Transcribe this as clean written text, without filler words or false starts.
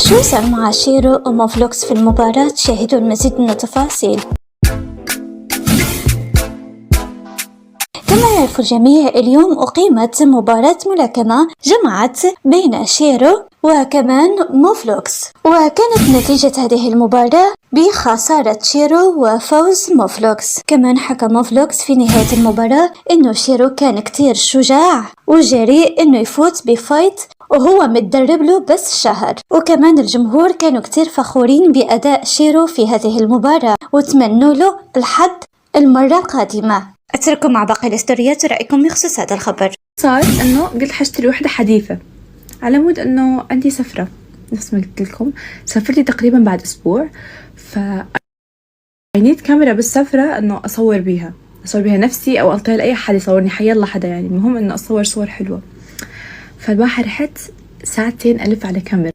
شو صار مع شيرو وموفلوكس في المباراة؟ شاهدوا المزيد من التفاصيل. كما يعرف الجميع اليوم أقيمت مباراة ملاكمة جمعت بين شيرو وكمان موفلوكس، وكانت نتيجة هذه المباراة بخسارة شيرو وفوز موفلوكس. كمان حكى موفلوكس في نهاية المباراة إنه شيرو كان كتير شجاع وجريء إنه يفوت بفايت وهو متدرب له بس شهر، وكمان الجمهور كانوا كتير فخورين بأداء شيرو في هذه المباراة وتمنوا له الحظ المرة القادمة. أترككم مع باقي الاستوريات ورأيكم بخصوص هذا الخبر. صار انه قلت حشتري وحده حديثه على مود انه عندي سفره، نفس ما قلت لكم سافرتي تقريبا بعد اسبوع، ف عينيت كاميرا بالسفره انه اصور بيها نفسي او اعطيها لاي حد يصورني، حيلا حدا يعني، المهم انه اصور صور حلوه. فالباحر رحت ساعتين الف على كاميرا